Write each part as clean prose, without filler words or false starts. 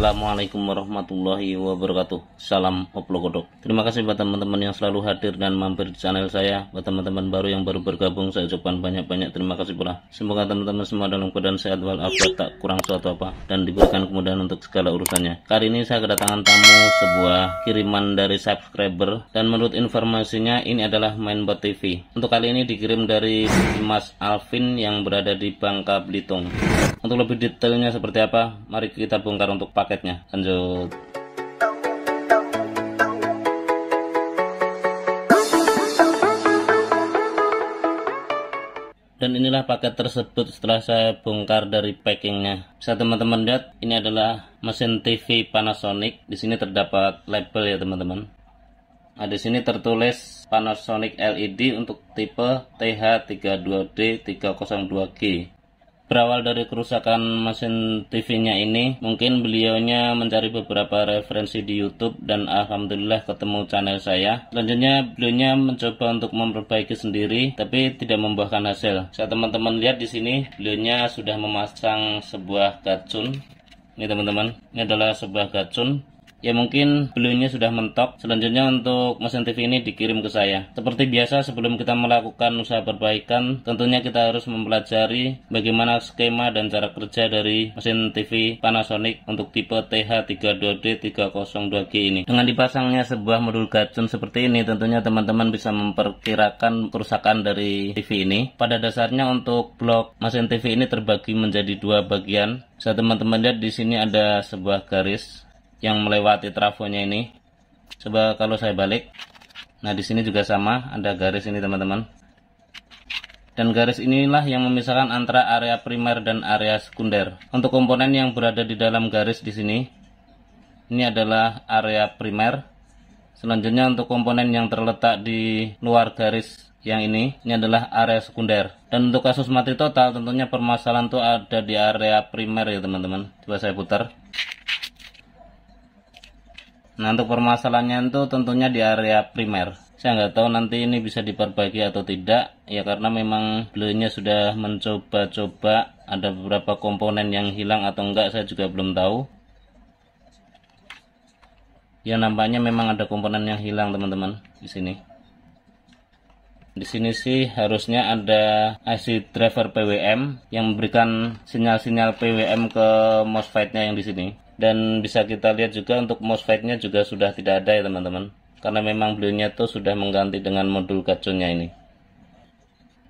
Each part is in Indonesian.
Assalamualaikum warahmatullahi wabarakatuh. Salam oplogodok. Terima kasih buat teman-teman yang selalu hadir dan mampir di channel saya. Buat teman-teman baru yang baru bergabung, saya ucapkan banyak-banyak terima kasih pula. Semoga teman-teman semua dalam keadaan sehat walafiat, tak kurang suatu apa, dan diberikan kemudahan untuk segala urusannya. Kali ini saya kedatangan tamu sebuah kiriman dari subscriber, dan menurut informasinya ini adalah Mainbot TV. Untuk kali ini dikirim dari Mas Alvin yang berada di Bangka Belitung. Untuk lebih detailnya seperti apa, mari kita bongkar untuk paketnya. Lanjut. Dan inilah paket tersebut setelah saya bongkar dari packingnya. Bisa teman-teman lihat, ini adalah mesin TV Panasonic. Di sini terdapat label ya teman-teman. Nah, di sini tertulis Panasonic LED untuk tipe TH32D302G. Berawal dari kerusakan mesin TV-nya ini, mungkin beliaunya mencari beberapa referensi di YouTube dan alhamdulillah ketemu channel saya. Selanjutnya beliaunya mencoba untuk memperbaiki sendiri, tapi tidak membuahkan hasil. Saat teman-teman lihat di sini, beliaunya sudah memasang sebuah gacun. Ini teman-teman, ini adalah sebuah gacun. Ya mungkin beliaunya sudah mentok. Selanjutnya untuk mesin TV ini dikirim ke saya. Seperti biasa, sebelum kita melakukan usaha perbaikan, tentunya kita harus mempelajari bagaimana skema dan cara kerja dari mesin TV Panasonic untuk tipe TH32D302G ini. Dengan dipasangnya sebuah modul gacun seperti ini, tentunya teman-teman bisa memperkirakan kerusakan dari TV ini. Pada dasarnya untuk blok mesin TV ini terbagi menjadi dua bagian. Bisa teman-teman lihat di sini ada sebuah garis yang melewati trafonya ini. Coba kalau saya balik, nah di sini juga sama, ada garis ini teman-teman. Dan garis inilah yang memisahkan antara area primer dan area sekunder. Untuk komponen yang berada di dalam garis di sini, ini adalah area primer. Selanjutnya untuk komponen yang terletak di luar garis yang ini adalah area sekunder. Dan untuk kasus mati total, tentunya permasalahan itu ada di area primer ya teman-teman. Coba saya putar. Nah, untuk permasalahannya itu tentunya di area primer. Saya nggak tahu nanti ini bisa diperbaiki atau tidak, ya karena memang beliaunya sudah mencoba-coba. Ada beberapa komponen yang hilang atau enggak, saya juga belum tahu. Ya nampaknya memang ada komponen yang hilang teman-teman di sini. Di sini sih harusnya ada IC driver PWM yang memberikan sinyal-sinyal PWM ke MOSFET-nya yang di sini. Dan bisa kita lihat juga untuk MOSFET-nya juga sudah tidak ada ya teman-teman, karena memang beliaunya tuh sudah mengganti dengan modul gacunnya ini.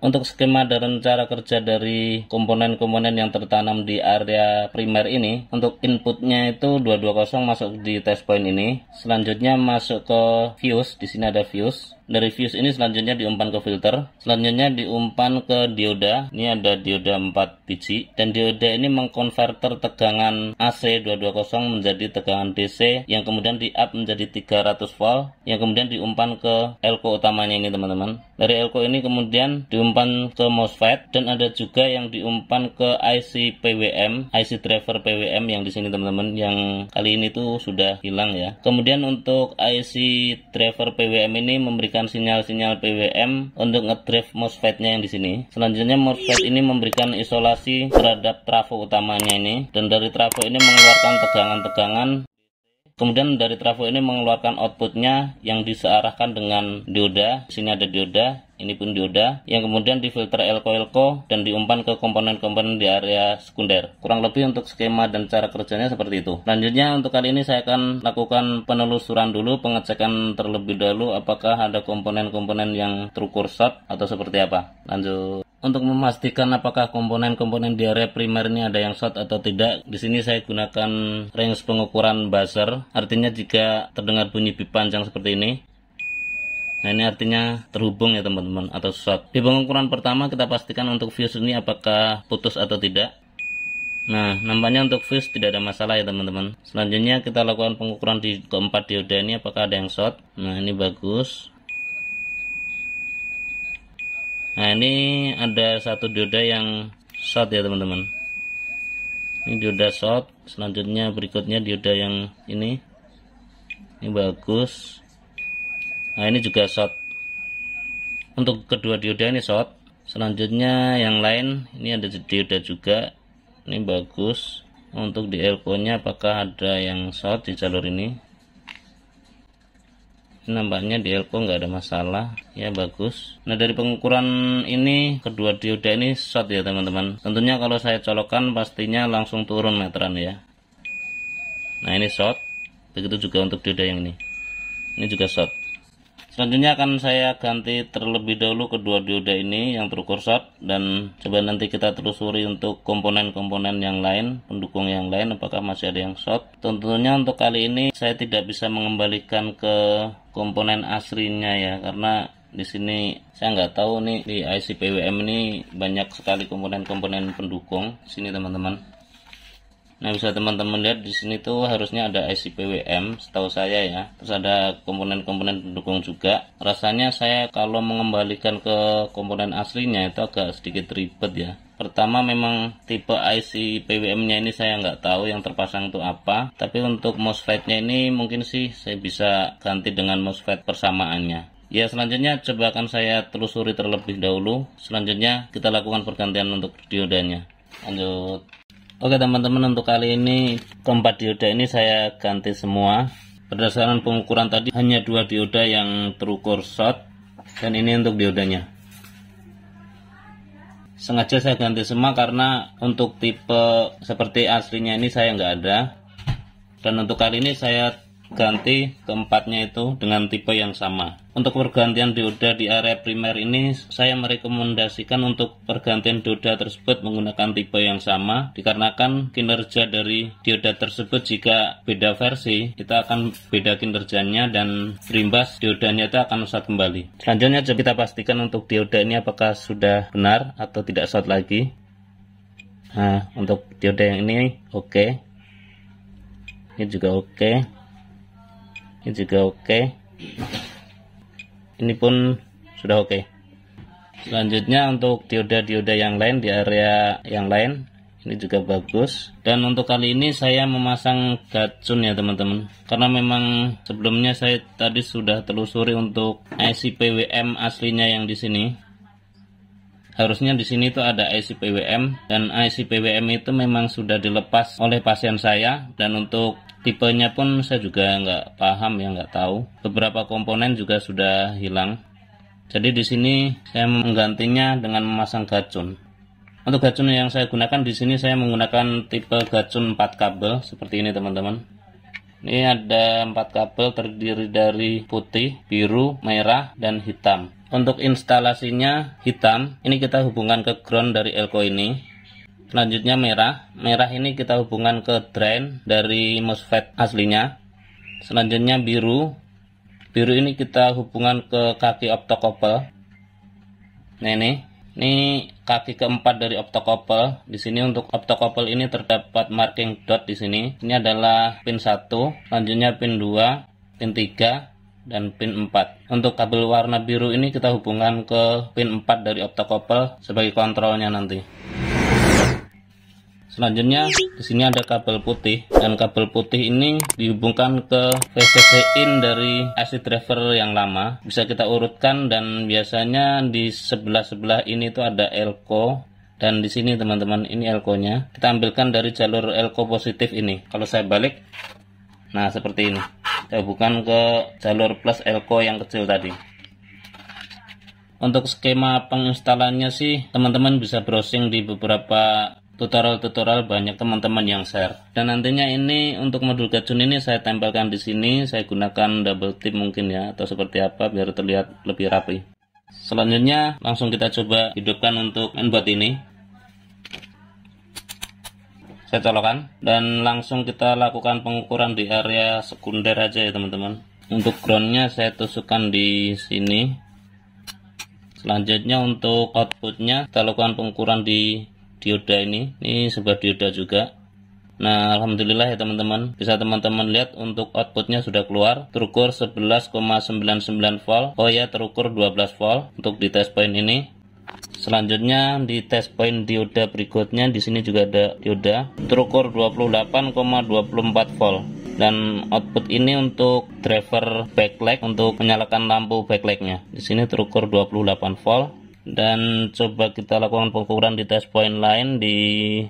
Untuk skema dan cara kerja dari komponen-komponen yang tertanam di area primer ini, untuk inputnya itu 220 masuk di test point ini. Selanjutnya masuk ke fuse, di sini ada fuse. Dari fuse ini selanjutnya diumpan ke filter, selanjutnya diumpan ke dioda. Ini ada dioda 4 biji, dan dioda ini mengkonverter tegangan AC 220 menjadi tegangan DC, yang kemudian di up menjadi 300 volt, yang kemudian diumpan ke elko utamanya ini teman-teman. Dari elko ini kemudian diumpan ke MOSFET, dan ada juga yang diumpan ke IC PWM, IC driver PWM yang di sini teman-teman, yang kali ini tuh sudah hilang ya. Kemudian untuk IC driver PWM ini memberikan sinyal-sinyal PWM untuk ngedrive MOSFET-nya yang di sini. Selanjutnya MOSFET ini memberikan isolasi terhadap trafo utamanya ini, dan dari trafo ini mengeluarkan tegangan-tegangan. Kemudian dari trafo ini mengeluarkan outputnya yang disearahkan dengan dioda. Di sini ada dioda, ini pun dioda, yang kemudian difilter elko-elko dan diumpan ke komponen-komponen di area sekunder. Kurang lebih untuk skema dan cara kerjanya seperti itu. Selanjutnya untuk kali ini saya akan lakukan penelusuran dulu, pengecekan terlebih dahulu apakah ada komponen-komponen yang terukur short atau seperti apa. Lanjut. Untuk memastikan apakah komponen-komponen di area primer ini ada yang short atau tidak, di sini saya gunakan range pengukuran buzzer. Artinya jika terdengar bunyi bip panjang seperti ini, nah ini artinya terhubung ya teman-teman, atau short. Di pengukuran pertama kita pastikan untuk fuse ini apakah putus atau tidak. Nah nampaknya untuk fuse tidak ada masalah ya teman-teman. Selanjutnya kita lakukan pengukuran di keempat dioda ini apakah ada yang short. Nah ini bagus. Nah ini ada satu dioda yang short ya teman-teman. Ini dioda short. Selanjutnya berikutnya dioda yang ini bagus. Nah ini juga short. Untuk kedua dioda ini short. Selanjutnya yang lain ini ada dioda juga, ini bagus. Untuk di elko nya apakah ada yang short di jalur ini? Nampaknya di elko nggak ada masalah ya, bagus. Nah dari pengukuran ini kedua dioda ini short ya teman-teman. Tentunya kalau saya colokkan pastinya langsung turun meteran ya. Nah ini short, begitu juga untuk dioda yang ini juga short. Selanjutnya akan saya ganti terlebih dahulu kedua dioda ini yang terukur short, dan coba nanti kita telusuri untuk komponen-komponen yang lain, pendukung yang lain apakah masih ada yang short. Tentunya untuk kali ini saya tidak bisa mengembalikan ke komponen aslinya ya, karena di sini saya nggak tahu nih di IC PWM ini banyak sekali komponen-komponen pendukung di sini teman-teman. Nah bisa teman-teman lihat di sini tuh harusnya ada IC PWM setahu saya ya, terus ada komponen-komponen pendukung juga. Rasanya saya kalau mengembalikan ke komponen aslinya itu agak sedikit ribet ya. Pertama memang tipe IC PWM nya ini saya nggak tahu yang terpasang itu apa, tapi untuk MOSFET nya ini mungkin sih saya bisa ganti dengan MOSFET persamaannya. Ya selanjutnya coba akan saya telusuri terlebih dahulu. Selanjutnya kita lakukan pergantian untuk diodanya. Lanjut. Oke teman-teman, untuk kali ini keempat dioda ini saya ganti semua. Berdasarkan pengukuran tadi hanya 2 dioda yang terukur short, dan ini untuk diodanya. Sengaja saya ganti semua karena untuk tipe seperti aslinya ini saya nggak ada. Dan untuk kali ini saya ganti keempatnya itu dengan tipe yang sama. Untuk pergantian dioda di area primer ini saya merekomendasikan untuk pergantian dioda tersebut menggunakan tipe yang sama, dikarenakan kinerja dari dioda tersebut jika beda versi kita akan beda kinerjanya dan berimbas diodanya itu akan short kembali. Selanjutnya coba kita pastikan untuk dioda ini apakah sudah benar atau tidak short lagi. Nah untuk dioda yang ini oke, ini juga oke, ini juga oke, ini pun sudah oke. Selanjutnya untuk dioda-dioda yang lain di area yang lain ini juga bagus. Dan untuk kali ini saya memasang gacun ya teman-teman, karena memang sebelumnya saya tadi sudah telusuri untuk IC PWM aslinya yang di sini. Harusnya di sini tuh ada IC PWM, dan IC PWM itu memang sudah dilepas oleh pasien saya, dan untuk tipenya pun saya juga nggak paham ya, nggak tahu. Beberapa komponen juga sudah hilang. Jadi di sini saya menggantinya dengan memasang gacun. Untuk gacun yang saya gunakan di sini saya menggunakan tipe gacun 4 kabel seperti ini teman-teman. Ini ada 4 kabel terdiri dari putih, biru, merah, dan hitam. Untuk instalasinya hitam, ini kita hubungkan ke ground dari elko ini. Selanjutnya merah ini kita hubungkan ke drain dari MOSFET aslinya. Selanjutnya biru ini kita hubungkan ke kaki optokopel. Nah ini kaki keempat dari optokopel. Di sini untuk optokopel ini terdapat marking dot di sini. Ini adalah pin 1, selanjutnya pin 2, pin 3, dan pin 4. Untuk kabel warna biru ini kita hubungkan ke pin 4 dari optokopel sebagai kontrolnya nanti. Selanjutnya di sini ada kabel putih, dan kabel putih ini dihubungkan ke VCC in dari IC driver yang lama. Bisa kita urutkan, dan biasanya di sebelah-sebelah ini tuh ada elko, dan di sini teman-teman ini elko-nya. Kita ambilkan dari jalur elko positif ini. Kalau saya balik, nah seperti ini. Kita hubungkan ke jalur plus elko yang kecil tadi. Untuk skema penginstalannya sih teman-teman bisa browsing di beberapa tutorial banyak teman-teman yang share. Dan nantinya ini untuk modul gacun ini saya tempelkan di sini. Saya gunakan double tip mungkin ya, atau seperti apa biar terlihat lebih rapi. Selanjutnya langsung kita coba hidupkan untuk mainboard ini. Saya colokkan dan langsung kita lakukan pengukuran di area sekunder aja ya teman-teman. Untuk groundnya saya tusukkan di sini. Selanjutnya untuk outputnya kita lakukan pengukuran di dioda ini sebuah dioda juga. Nah alhamdulillah ya teman-teman, bisa teman-teman lihat untuk outputnya sudah keluar, terukur 11,99 volt. Oh ya, terukur 12 volt untuk di test point ini. Selanjutnya di test point dioda berikutnya di sini juga ada dioda, terukur 28,24 volt. Dan output ini untuk driver backlight untuk menyalakan lampu backlightnya. Di sini terukur 28 volt. Dan coba kita lakukan pengukuran di test point lain. Di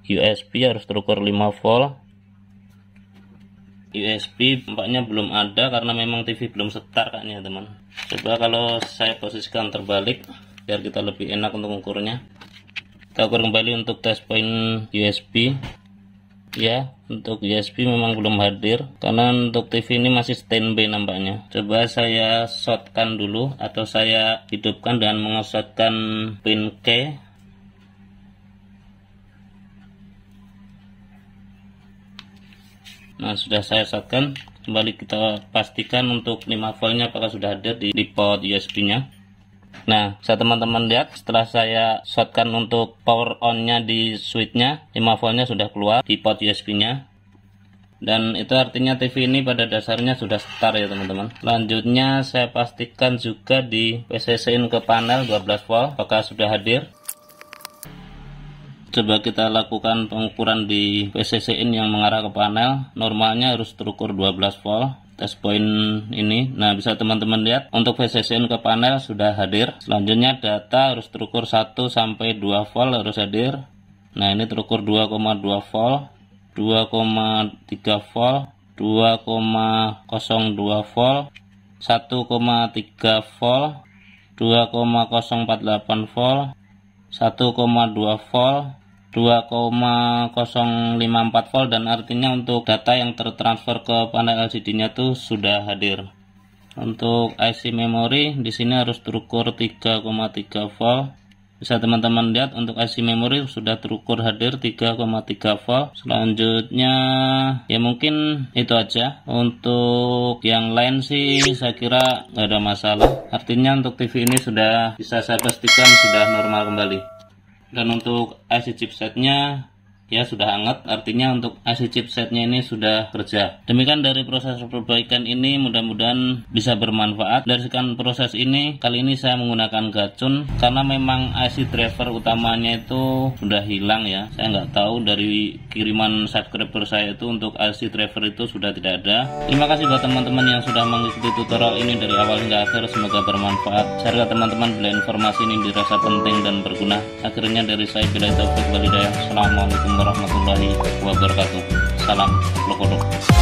USB harus terukur 5 volt. USB tampaknya belum ada karena memang TV belum setar kayaknya teman. Coba kalau saya posisikan terbalik biar kita lebih enak untuk mengukurnya. Kita ukur kembali untuk test point USB. Ya, untuk USB memang belum hadir karena untuk TV ini masih standby nampaknya. Coba saya shortkan dulu atau saya hidupkan dengan mengosotkan pin key. Nah, sudah saya shortkan. Kembali kita pastikan untuk 5 voltnya apakah sudah hadir di port USB nya. Nah, bisa teman-teman lihat setelah saya shortkan untuk power on nya di switch nya, 5 voltnya sudah keluar di port USB nya. Dan itu artinya TV ini pada dasarnya sudah start ya teman-teman. Selanjutnya saya pastikan juga di PCC-in ke panel 12 volt apakah sudah hadir. Coba kita lakukan pengukuran di PCC-in yang mengarah ke panel. Normalnya harus terukur 12 volt test point ini. Nah, bisa teman-teman lihat untuk PCC-in ke panel sudah hadir. Selanjutnya data harus terukur 1 sampai 2 volt harus hadir. Nah, ini terukur 2,2 volt, 2,3 volt, 2,02 volt, 1,3 volt, 2,048 volt, 1,2 volt, 2,054 volt, dan artinya untuk data yang tertransfer ke panel LCD nya tuh sudah hadir. Untuk IC memori di sini harus terukur 3,3 volt. Bisa teman-teman lihat untuk IC memori sudah terukur hadir 3,3 volt. Selanjutnya ya mungkin itu aja. Untuk yang lain sih saya kira nggak ada masalah. Artinya untuk TV ini sudah bisa saya pastikan sudah normal kembali. Dan untuk IC chipsetnya ya sudah hangat, artinya untuk IC chipsetnya ini sudah kerja. Demikian dari proses perbaikan ini, mudah-mudahan bisa bermanfaat. Dari sekian proses ini, kali ini saya menggunakan gacun karena memang IC driver utamanya itu sudah hilang ya. Saya nggak tahu dari kiriman subscriber saya itu untuk IC driver itu sudah tidak ada. Terima kasih buat teman-teman yang sudah mengikuti tutorial ini dari awal hingga akhir, semoga bermanfaat. Share ke teman-teman bila informasi ini dirasa penting dan berguna. Akhirnya dari saya, billahi taufik wal hidayah. Assalamualaikum warahmatullahi wabarakatuh. Salam Lokodok.